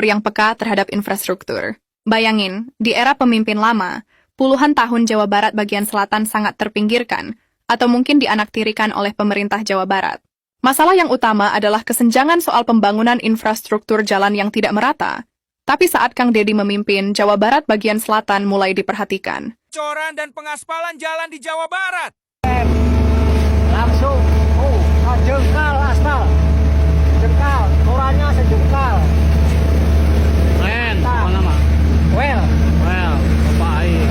yang peka terhadap infrastruktur. Bayangin, di era pemimpin lama, puluhan tahun Jawa Barat bagian selatan sangat terpinggirkan, atau mungkin dianaktirikan oleh pemerintah Jawa Barat. Masalah yang utama adalah kesenjangan soal pembangunan infrastruktur jalan yang tidak merata. Tapi saat Kang Deddy memimpin, Jawa Barat bagian selatan mulai diperhatikan. Coran dan pengaspalan jalan di Jawa Barat. Langsung, sejengkal aspal. Jengkal, korannya sejengkal. Keren, apa nama? Well, Baik.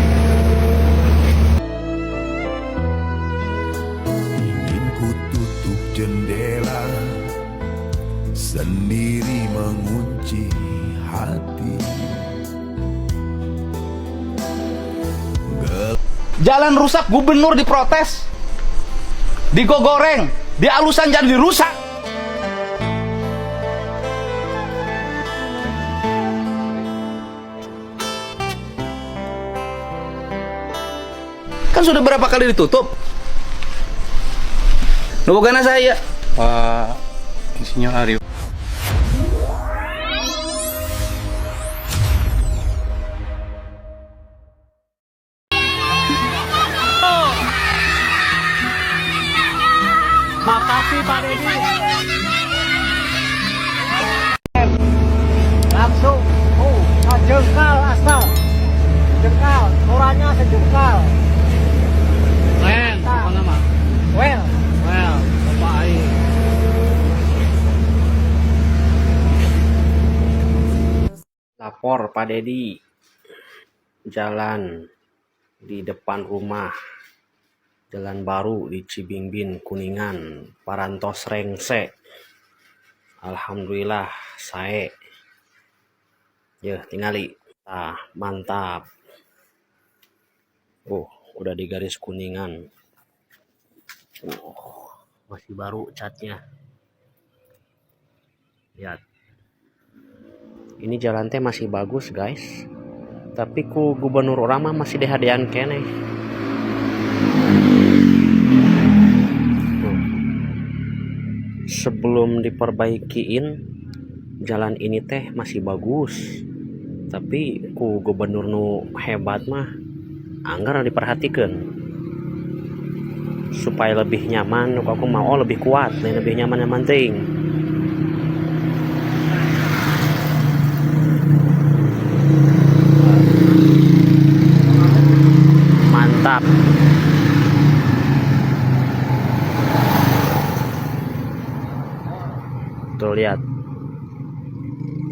Ingin ku tutup jendela, sendiri mengunci hati. Jalan rusak, gubernur diprotes, digogoreng, dialusan jadi dirusak. Kan sudah berapa kali ditutup? Nubogana saya. Pak Insinyur Arif. makasih Pak Deddy. Langsung, sejengkal aspal. Jengkal, korannya sejengkal. Keren, apa nama? Well, Baik. Lapor Pak Deddy, jalan di depan rumah, jalan baru di Cibingbin, Kuningan, Parantos Rengse. Alhamdulillah, saya. Ya, tingali. Mantap. Udah di garis kuningan. Masih baru catnya. Lihat. Ini jalan teh masih bagus, guys. Tapi ku gubernur orang mah masih dehadean kene. Sebelum diperbaikiin, jalan ini teh masih bagus. Tapi ku gubernur nu hebat mah anggar diperhatikan supaya lebih nyaman. Aku mau lebih kuat, lebih nyaman yang penting. Mantap. Tuh lihat,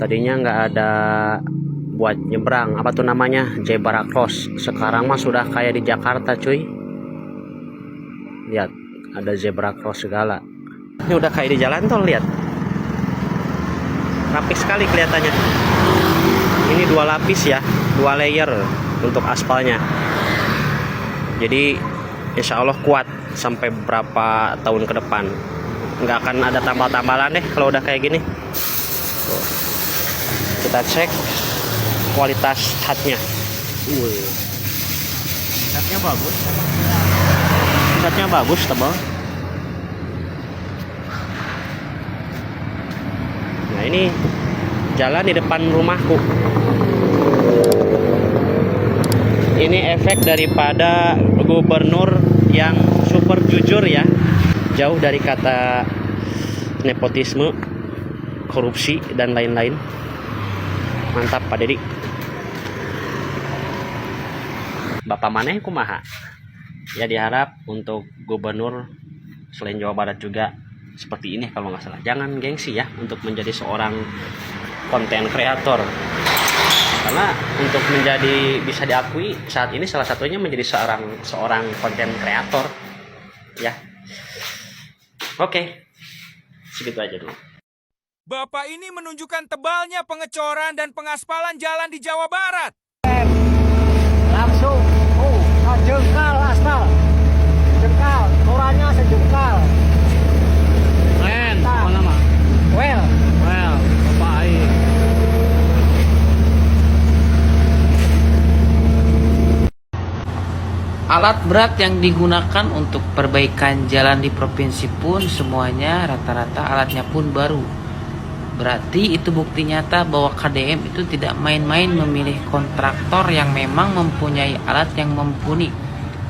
tadinya nggak ada buat nyebrang, apa tuh namanya, zebra cross. Sekarang mah sudah kayak di Jakarta, cuy. Lihat, ada zebra cross segala. Ini udah kayak di jalan tol, lihat. Rapi sekali kelihatannya. Ini 2 lapis ya, 2 layer untuk aspalnya. Jadi insya Allah kuat sampai beberapa tahun ke depan. Nggak akan ada tambal-tambalan deh kalau udah kayak gini. Tuh. Kita cek kualitas catnya. catnya bagus. Catnya bagus, tebal. Nah, ini jalan di depan rumahku. Ini efek daripada gubernur yang super jujur ya. Jauh dari kata nepotisme, korupsi, dan lain-lain. Mantap Pak Deddy. Bapak maneh kumaha? Ya diharap untuk gubernur selain Jawa Barat juga seperti ini kalau nggak salah. Jangan gengsi ya untuk menjadi seorang konten kreator. Karena untuk menjadi, bisa diakui saat ini salah satunya menjadi seorang konten kreator. Ya. Oke. Segitu aja dulu. Bapak ini menunjukkan tebalnya pengecoran dan pengaspalan jalan di Jawa Barat. Langsung, sejengkal aspal. Jengkal, korannya sejengkal. Keren, apa nama? Well, Baik. Alat berat yang digunakan untuk perbaikan jalan di provinsi pun semuanya rata-rata alatnya pun baru. Berarti itu bukti nyata bahwa KDM itu tidak main-main memilih kontraktor yang memang mempunyai alat yang mumpuni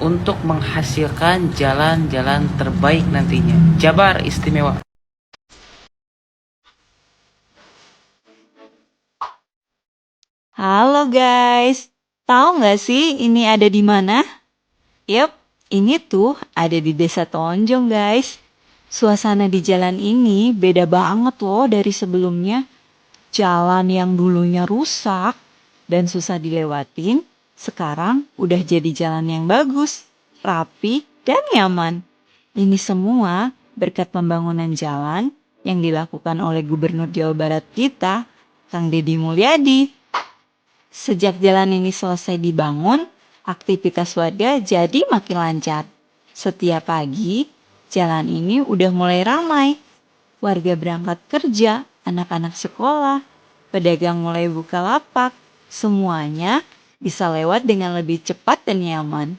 untuk menghasilkan jalan-jalan terbaik nantinya. Jabar istimewa. Halo guys, tahu nggak sih ini ada di mana? Yap, ini tuh ada di Desa Tonjong guys. Suasana di jalan ini beda banget loh dari sebelumnya. Jalan yang dulunya rusak dan susah dilewatin, sekarang udah jadi jalan yang bagus, rapi, dan nyaman. Ini semua berkat pembangunan jalan yang dilakukan oleh Gubernur Jawa Barat kita, Kang Deddy Mulyadi. Sejak jalan ini selesai dibangun, aktivitas warga jadi makin lancar. Setiap pagi, jalan ini udah mulai ramai. Warga berangkat kerja, anak-anak sekolah, pedagang mulai buka lapak. Semuanya bisa lewat dengan lebih cepat dan nyaman.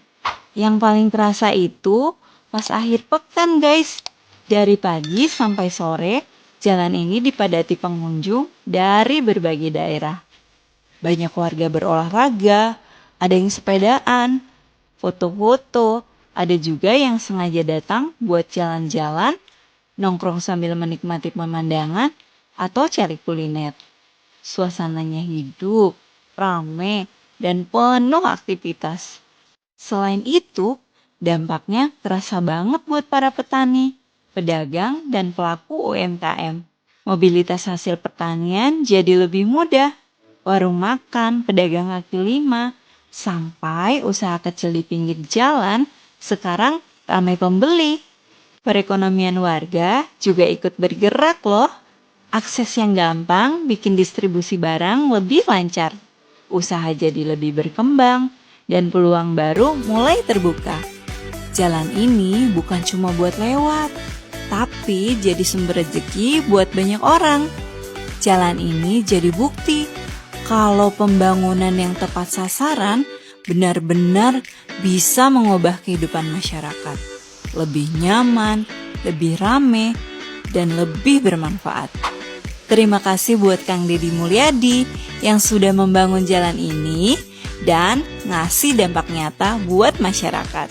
Yang paling terasa itu pas akhir pekan guys. Dari pagi sampai sore, jalan ini dipadati pengunjung dari berbagai daerah. Banyak warga berolahraga, ada yang sepedaan, foto-foto, ada juga yang sengaja datang buat jalan-jalan, nongkrong sambil menikmati pemandangan, atau cari kuliner. Suasananya hidup, ramai, dan penuh aktivitas. Selain itu, dampaknya terasa banget buat para petani, pedagang, dan pelaku UMKM. Mobilitas hasil pertanian jadi lebih mudah. Warung makan, pedagang kaki lima, sampai usaha kecil di pinggir jalan sekarang ramai pembeli. Perekonomian warga juga ikut bergerak loh. Akses yang gampang bikin distribusi barang lebih lancar. Usaha jadi lebih berkembang dan peluang baru mulai terbuka. Jalan ini bukan cuma buat lewat, tapi jadi sumber rezeki buat banyak orang. Jalan ini jadi bukti kalau pembangunan yang tepat sasaran benar-benar bisa mengubah kehidupan masyarakat. Lebih nyaman, lebih rame, dan lebih bermanfaat. Terima kasih buat Kang Deddy Mulyadi yang sudah membangun jalan ini dan ngasih dampak nyata buat masyarakat.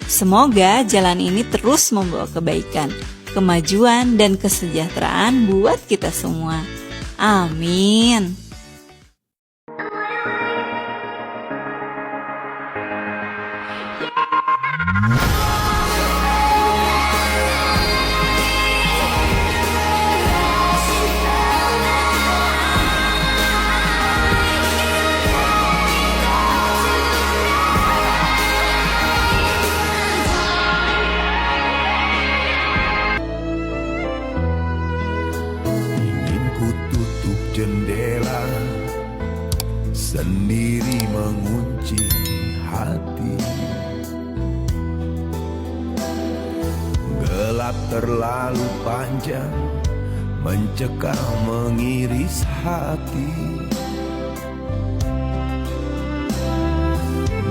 Semoga jalan ini terus membawa kebaikan, kemajuan, dan kesejahteraan buat kita semua. Amin. Ingin ku tutup jendela, sendiri mengunci hati. Gelap terlalu panjang, mencekam mengiris hati.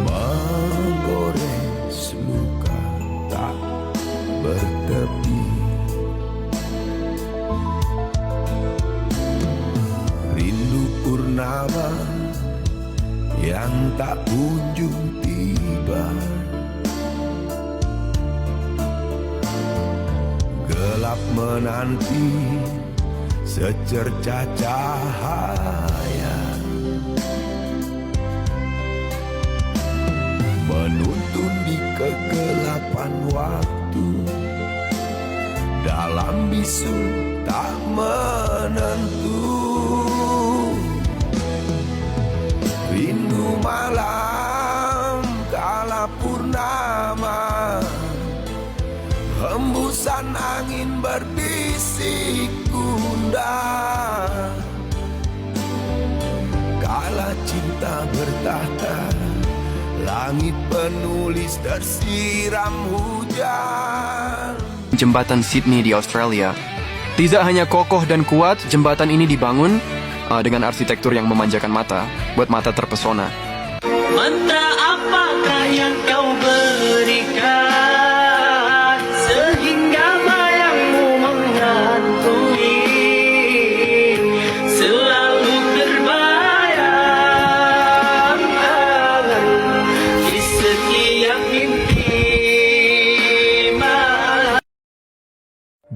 Menggores luka tak bertepi. Rindu purnama yang tak kunjung tiba. Gelap menanti secercah cahaya, menuntun di kegelapan waktu, dalam bisu tak menentu. Rindu malam kala purnama, hembusan angin berbisik gundah. Kala cinta bertahta, langit penulis tersiram hujan. Jembatan Sydney di Australia. Tidak hanya kokoh dan kuat, jembatan ini dibangun dengan arsitektur yang memanjakan mata, buat mata terpesona. Mantra apakah yang kau berikan sehingga bayangmu menghantui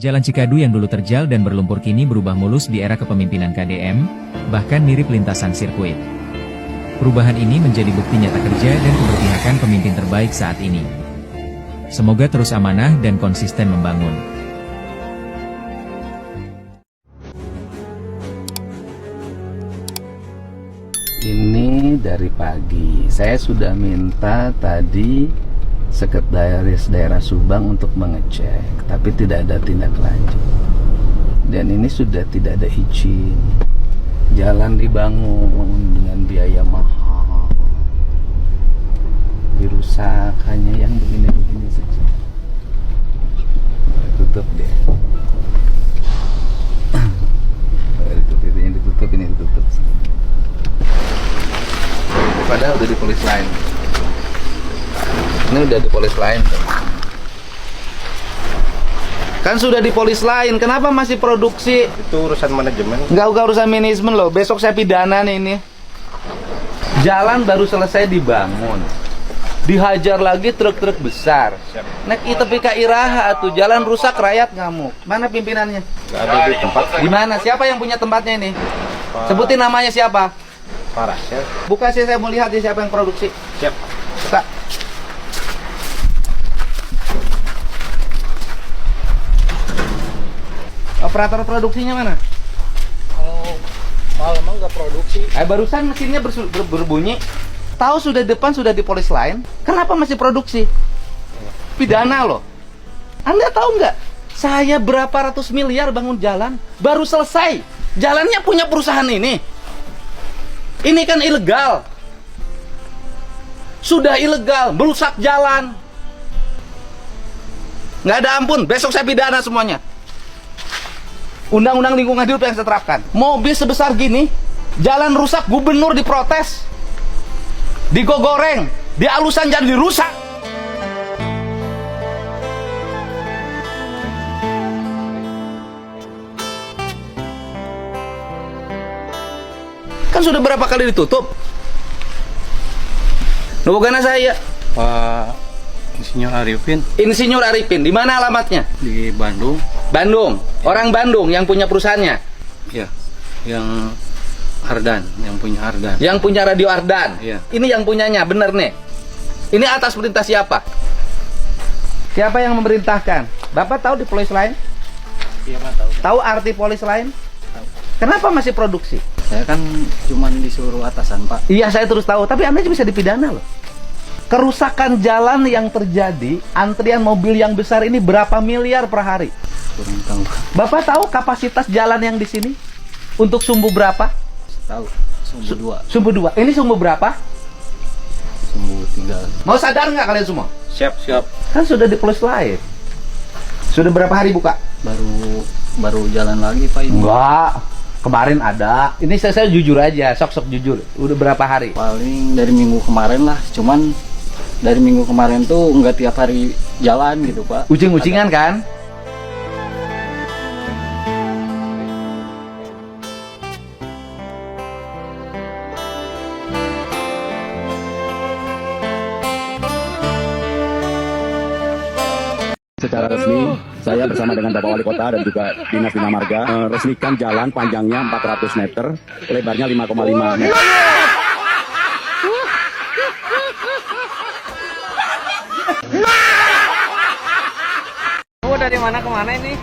Jalan Cikadu yang dulu terjal dan berlumpur kini berubah mulus di era kepemimpinan KDM, bahkan mirip lintasan sirkuit. Perubahan ini menjadi bukti nyata kerja dan keberpihakan pemimpin terbaik saat ini. Semoga terus amanah dan konsisten membangun. Ini dari pagi. Saya sudah minta tadi Sekretaris Daerah Subang untuk mengecek, tapi tidak ada tindak lanjut. Dan ini sudah tidak ada izin. Jalan dibangun dengan biaya mahal. Dirusak hanya yang begini-begini saja. Tutup deh. Ini ditutup. Padahal udah di polis lain. Ini udah di polis lain. Kan sudah di polis lain, kenapa masih produksi? Itu urusan manajemen. Enggak urusan manajemen loh. Besok saya pidana nih ini. Jalan baru selesai dibangun. Dihajar lagi truk-truk besar. Nek itu PK Iraha tuh jalan rusak rakyat ngamuk. Mana pimpinannya? Nggak ada di tempat. Di mana? Siapa yang punya tempatnya ini? Sebutin namanya siapa? Parah, Chef. Buka sih, saya mau lihat ya siapa yang produksi. Siap. Buka. Operator produksinya mana? Malam nggak produksi. Barusan mesinnya berbunyi. Tahu sudah depan sudah di polis lain. Kenapa masih produksi? Pidana loh. Anda tahu nggak? Saya berapa ratus miliar bangun jalan, baru selesai. Jalannya punya perusahaan ini. Ini kan ilegal. Sudah ilegal, merusak jalan. Nggak ada ampun, besok saya pidana semuanya. Undang-undang lingkungan hidup yang saya terapkan. Mobil sebesar gini, jalan rusak, gubernur diprotes. Digogoreng, dialusan jadi rusak. Kan sudah berapa kali ditutup? Bukan saya. Pak Insinyur Arifin Insinyur Arifin, di mana alamatnya? di Bandung. Bandung. Orang Bandung yang punya perusahaannya. Ya, yang Ardan, yang punya Ardan. Yang punya Radio Ardan. Iya. Ini yang punyanya, bener nih. Ini atas perintah siapa? Siapa yang memerintahkan? Bapak tahu di polis lain? Iya, Pak, tahu. Tahu arti polis lain? Tahu. Kenapa masih produksi? Saya kan cuman disuruh atasan, Pak. Iya, saya terus tahu, tapi Anda bisa dipidana loh. Kerusakan jalan yang terjadi, antrian mobil yang besar ini berapa miliar per hari? Kurang tahu. Bapak tahu kapasitas jalan yang di sini? Untuk sumbu berapa? Tahu. Sumbu 2, Sumbu 2. Ini sumbu berapa? sumbu 3. Mau sadar nggak kalian semua? Siap. Kan sudah di polis lain. Sudah berapa hari buka? Baru jalan lagi, Pak, ini. Enggak. Kemarin ada. Ini saya jujur aja, sok-sok jujur. Udah berapa hari? Paling dari minggu kemarin lah. Cuman dari minggu kemarin tuh nggak tiap hari jalan gitu, Pak. Ucing-ucingan kan? Secara resmi, saya bersama dengan Bapak Wali Kota dan juga Dinas Bina Marga resmikan jalan panjangnya 400 meter, lebarnya 5,5 meter. Dari mana ke mana ini?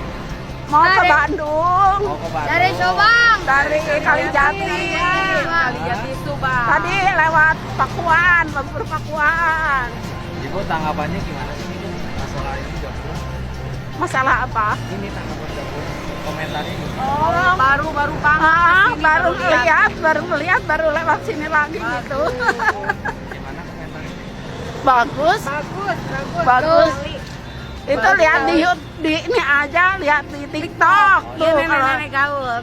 Mau ke Bandung. Dari Subang. Dari Kalijati. Kalijati Subang. Tadi lewat Pakuan, Lembur Pakuan. Ibu tanggapannya gimana sih ini? Masalah ini Jabur? Masalah apa? Ini tanggapan Jabur. Komentarnya gimana? Oh, baru ngeliat, baru lewat sini lagi gitu. Gimana komentarnya? Bagus. Itu lihat di ini aja, lihat di TikTok. Tuh, nenek gaul.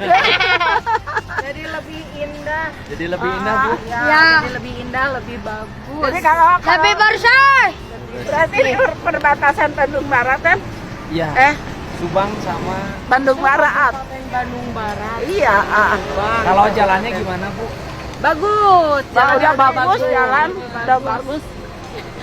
Jadi lebih indah. Jadi lebih indah, Bu? Ya. Jadi lebih indah, lebih bagus. Jadi kalau lebih bersih. Berarti perbatasan Bandung Barat kan? Iya. Subang sama Bandung Barat. Bandung Barat. Iya. Kalau jalannya gimana, Bu? Bagus. Jalan udah bagus, jalan udah bagus.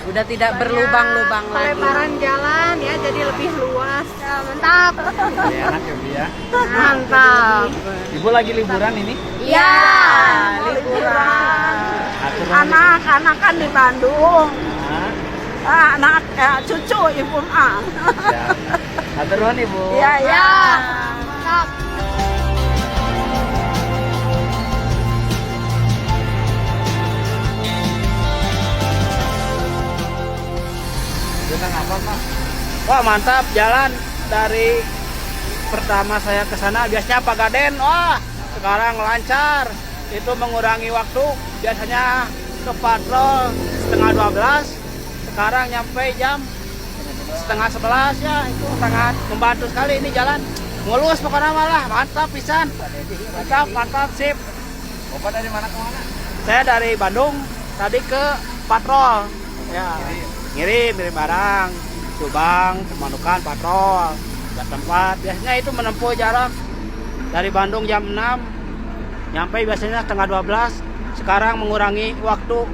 Udah tidak berlubang-lubang lagi. Pelebaran jalan ya, jadi lebih luas. Ya, mantap. Enak ya Bu ya. Mantap. Ibu lagi liburan ini? Iya, liburan. Anak-anak kan di Bandung. Anak cucu ibu mah. Ya. Atur nuhun Ibu. Iya, iya. Mantap. Wah mantap, jalan dari pertama saya ke sana biasanya Pagaden, wah sekarang lancar. Itu mengurangi waktu, biasanya ke patrol setengah 12, sekarang nyampe jam setengah 11 ya. Itu sangat membantu sekali ini jalan. Mulus pokoknya malah, mantap pisan. Mantap, sip. Bapak dari mana ke mana? Saya dari Bandung, tadi ke patrol. Ya, ngirim barang. Subang, Pemanukan, patrol, ke tempat. Biasanya itu menempuh jarak dari Bandung jam 6, nyampe biasanya setengah 12. Sekarang mengurangi waktu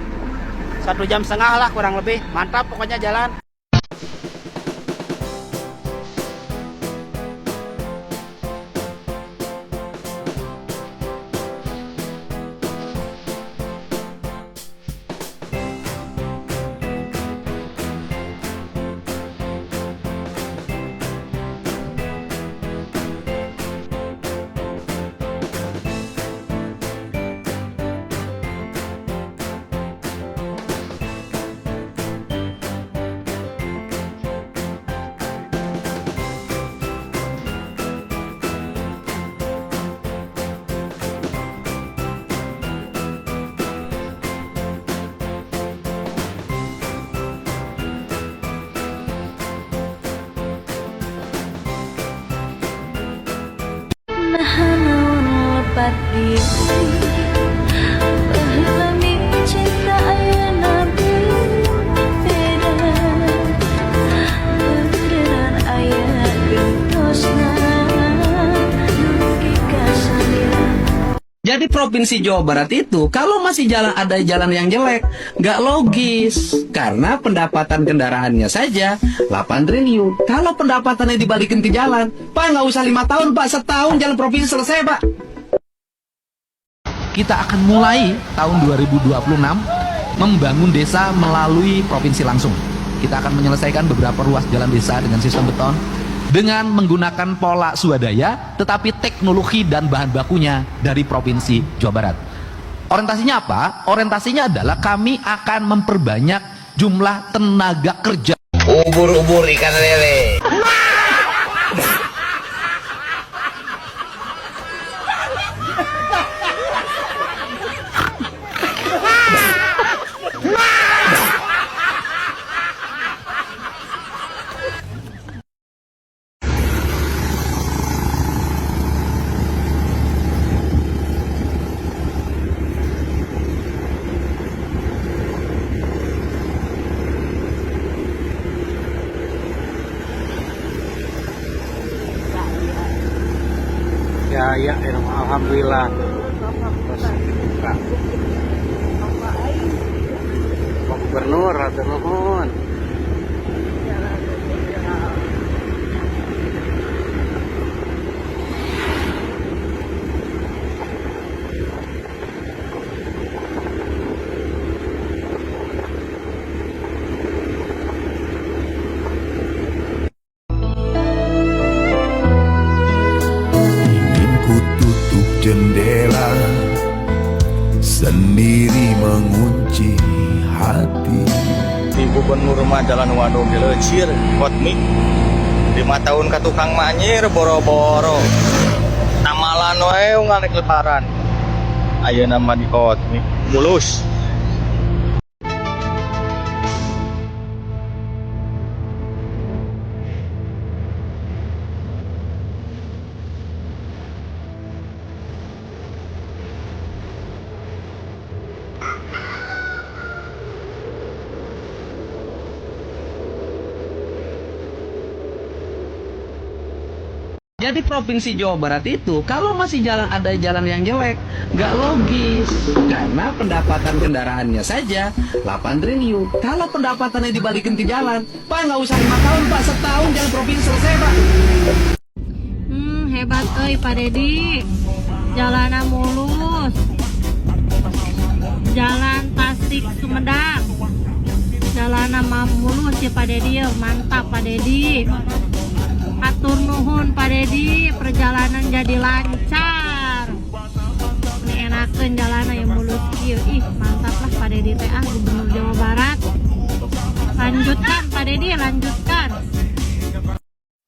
1,5 jam lah kurang lebih. Mantap pokoknya jalan. Jadi Provinsi Jawa Barat itu kalau masih ada jalan yang jelek, nggak logis. Karena pendapatan kendaraannya saja 8 triliun. Kalau pendapatannya dibalikin ke jalan, Pak nggak usah 5 tahun Pak, setahun jalan provinsi selesai Pak. Kita akan mulai tahun 2026 membangun desa melalui provinsi langsung. Kita akan menyelesaikan beberapa ruas jalan desa dengan sistem beton, dengan menggunakan pola swadaya, tetapi teknologi dan bahan bakunya dari Provinsi Jawa Barat. Orientasinya apa? Orientasinya adalah kami akan memperbanyak jumlah tenaga kerja. Ubur-ubur ikan lele. Ya, alhamdulillah. Pak Gubernur, hatur nuhun. Jendela sendiri mengunci hati. Di Gubernur mah jalan waduk dilecir, kotmik 5 tahun ke tukang manyir boro-boro. Tamalan wae ngalek lebaran. Ayeuna mah di kotmik mulus. Jadi Provinsi Jawa Barat itu kalau masih ada jalan yang jelek, nggak logis. karena pendapatan kendaraannya saja 8 triliun. Kalau pendapatannya dibalikin ke jalan, Pak nggak usah 5 tahun Pak, setahun jalan provinsi selesai Pak. Hebat Pak Dedi. Jalanan mulus. Jalan Tasik Sumedang. Jalanan mulus ya Pak Dedi, mantap Pak Dedi. Atur nuhun Pak Dedi, perjalanan jadi lancar. Ini enakeun jalanan yang mulus ieu. Ih, mantap lah Pak Dedi teh Gubernur Jawa Barat. Lanjutkan Pak Dedi, lanjutkan.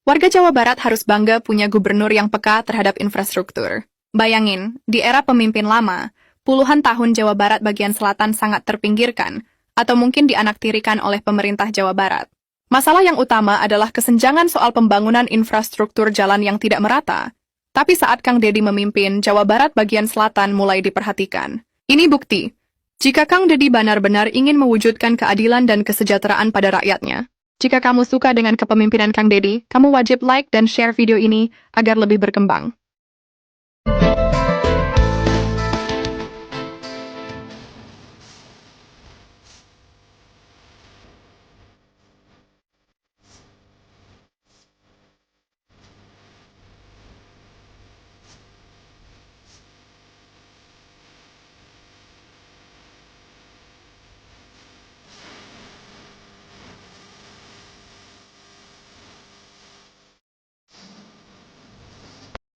Warga Jawa Barat harus bangga punya gubernur yang peka terhadap infrastruktur. Bayangin, di era pemimpin lama, puluhan tahun Jawa Barat bagian selatan sangat terpinggirkan, atau mungkin dianaktirikan oleh pemerintah Jawa Barat. Masalah yang utama adalah kesenjangan soal pembangunan infrastruktur jalan yang tidak merata. Tapi saat Kang Dedi memimpin, Jawa Barat bagian selatan mulai diperhatikan. Ini bukti, jika Kang Dedi benar-benar ingin mewujudkan keadilan dan kesejahteraan pada rakyatnya. Jika kamu suka dengan kepemimpinan Kang Dedi, kamu wajib like dan share video ini agar lebih berkembang.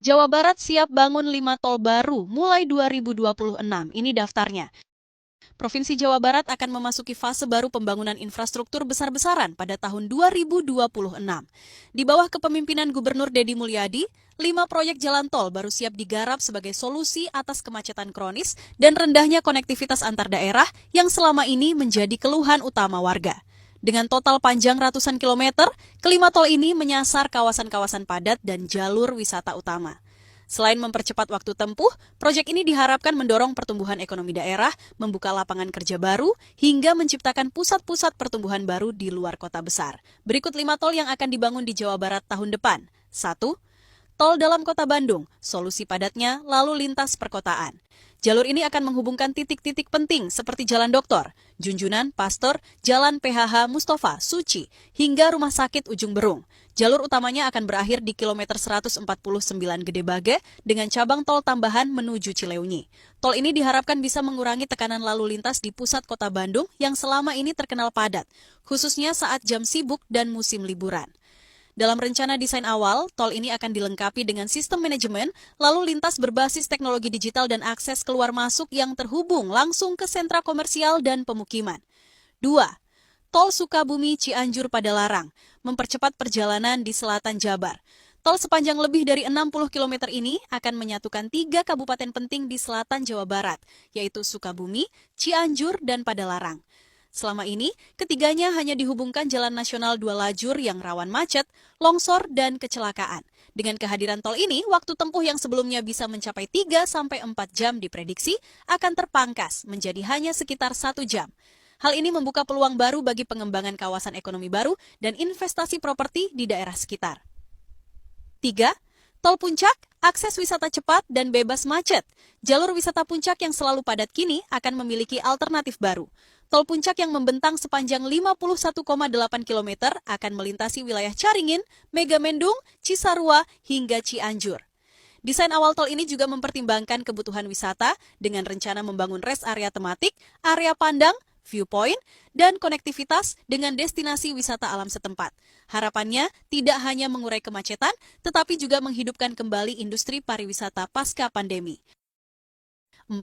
Jawa Barat siap bangun 5 tol baru mulai 2026. Ini daftarnya. Provinsi Jawa Barat akan memasuki fase baru pembangunan infrastruktur besar-besaran pada tahun 2026. Di bawah kepemimpinan Gubernur Deddy Mulyadi, 5 proyek jalan tol baru siap digarap sebagai solusi atas kemacetan kronis dan rendahnya konektivitas antar daerah yang selama ini menjadi keluhan utama warga. Dengan total panjang ratusan kilometer, kelima tol ini menyasar kawasan-kawasan padat dan jalur wisata utama. Selain mempercepat waktu tempuh, proyek ini diharapkan mendorong pertumbuhan ekonomi daerah, membuka lapangan kerja baru, hingga menciptakan pusat-pusat pertumbuhan baru di luar kota besar. Berikut 5 tol yang akan dibangun di Jawa Barat tahun depan. 1. Tol dalam kota Bandung, solusi padatnya lalu lintas perkotaan. Jalur ini akan menghubungkan titik-titik penting seperti Jalan Doktor, Junjunan, Pastor, Jalan PHH Mustafa, Suci, hingga Rumah Sakit Ujung Berung. Jalur utamanya akan berakhir di kilometer 149 Gede Bage dengan cabang tol tambahan menuju Cileunyi. Tol ini diharapkan bisa mengurangi tekanan lalu lintas di pusat kota Bandung yang selama ini terkenal padat, khususnya saat jam sibuk dan musim liburan. Dalam rencana desain awal, tol ini akan dilengkapi dengan sistem manajemen, lalu lintas berbasis teknologi digital dan akses keluar masuk yang terhubung langsung ke sentra komersial dan pemukiman. 2. Tol Sukabumi Cianjur Padalarang, mempercepat perjalanan di selatan Jabar. Tol sepanjang lebih dari 60 km ini akan menyatukan 3 kabupaten penting di selatan Jawa Barat, yaitu Sukabumi, Cianjur, dan Padalarang. Selama ini, ketiganya hanya dihubungkan jalan nasional 2 lajur yang rawan macet, longsor, dan kecelakaan. Dengan kehadiran tol ini, waktu tempuh yang sebelumnya bisa mencapai 3-4 jam diprediksi akan terpangkas menjadi hanya sekitar 1 jam. Hal ini membuka peluang baru bagi pengembangan kawasan ekonomi baru dan investasi properti di daerah sekitar. 3. Tol Puncak, akses wisata cepat dan bebas macet. Jalur wisata Puncak yang selalu padat kini akan memiliki alternatif baru. Tol Puncak yang membentang sepanjang 51,8 km akan melintasi wilayah Caringin, Megamendung, Cisarua, hingga Cianjur. Desain awal tol ini juga mempertimbangkan kebutuhan wisata dengan rencana membangun rest area tematik, area pandang, viewpoint, dan konektivitas dengan destinasi wisata alam setempat. Harapannya tidak hanya mengurai kemacetan, tetapi juga menghidupkan kembali industri pariwisata pasca pandemi. 4.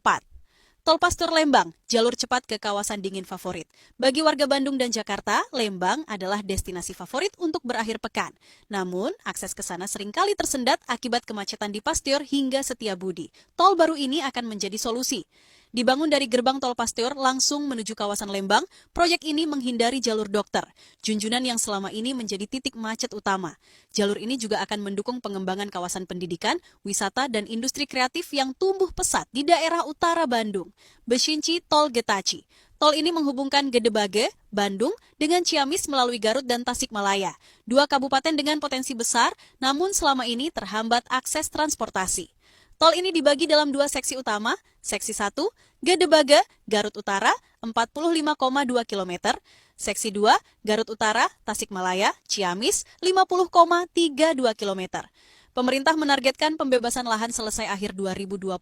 Tol Pasteur Lembang, jalur cepat ke kawasan dingin favorit. Bagi warga Bandung dan Jakarta, Lembang adalah destinasi favorit untuk berakhir pekan. Namun, akses ke sana seringkali tersendat akibat kemacetan di Pasteur hingga Setiabudi. Tol baru ini akan menjadi solusi. Dibangun dari gerbang tol Pasteur langsung menuju kawasan Lembang, proyek ini menghindari jalur Dokter, Junjunan yang selama ini menjadi titik macet utama. Jalur ini juga akan mendukung pengembangan kawasan pendidikan, wisata, dan industri kreatif yang tumbuh pesat di daerah utara Bandung. Beshinci Tol Getaci. Tol ini menghubungkan Gede Bage, Bandung, dengan Ciamis melalui Garut dan Tasikmalaya. 2 kabupaten dengan potensi besar, namun selama ini terhambat akses transportasi. Tol ini dibagi dalam 2 seksi utama, Seksi 1, Gadebaga, Garut Utara, 45,2 km. Seksi 2, Garut Utara, Tasikmalaya, Ciamis, 50,32 km. Pemerintah menargetkan pembebasan lahan selesai akhir 2025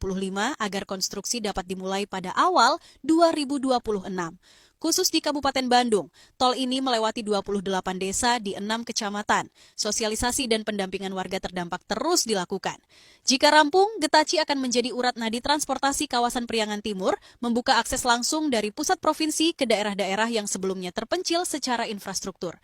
agar konstruksi dapat dimulai pada awal 2026. Khusus di Kabupaten Bandung, tol ini melewati 28 desa di 6 kecamatan. Sosialisasi dan pendampingan warga terdampak terus dilakukan. Jika rampung, Getaci akan menjadi urat nadi transportasi kawasan Priangan Timur, membuka akses langsung dari pusat provinsi ke daerah-daerah yang sebelumnya terpencil secara infrastruktur.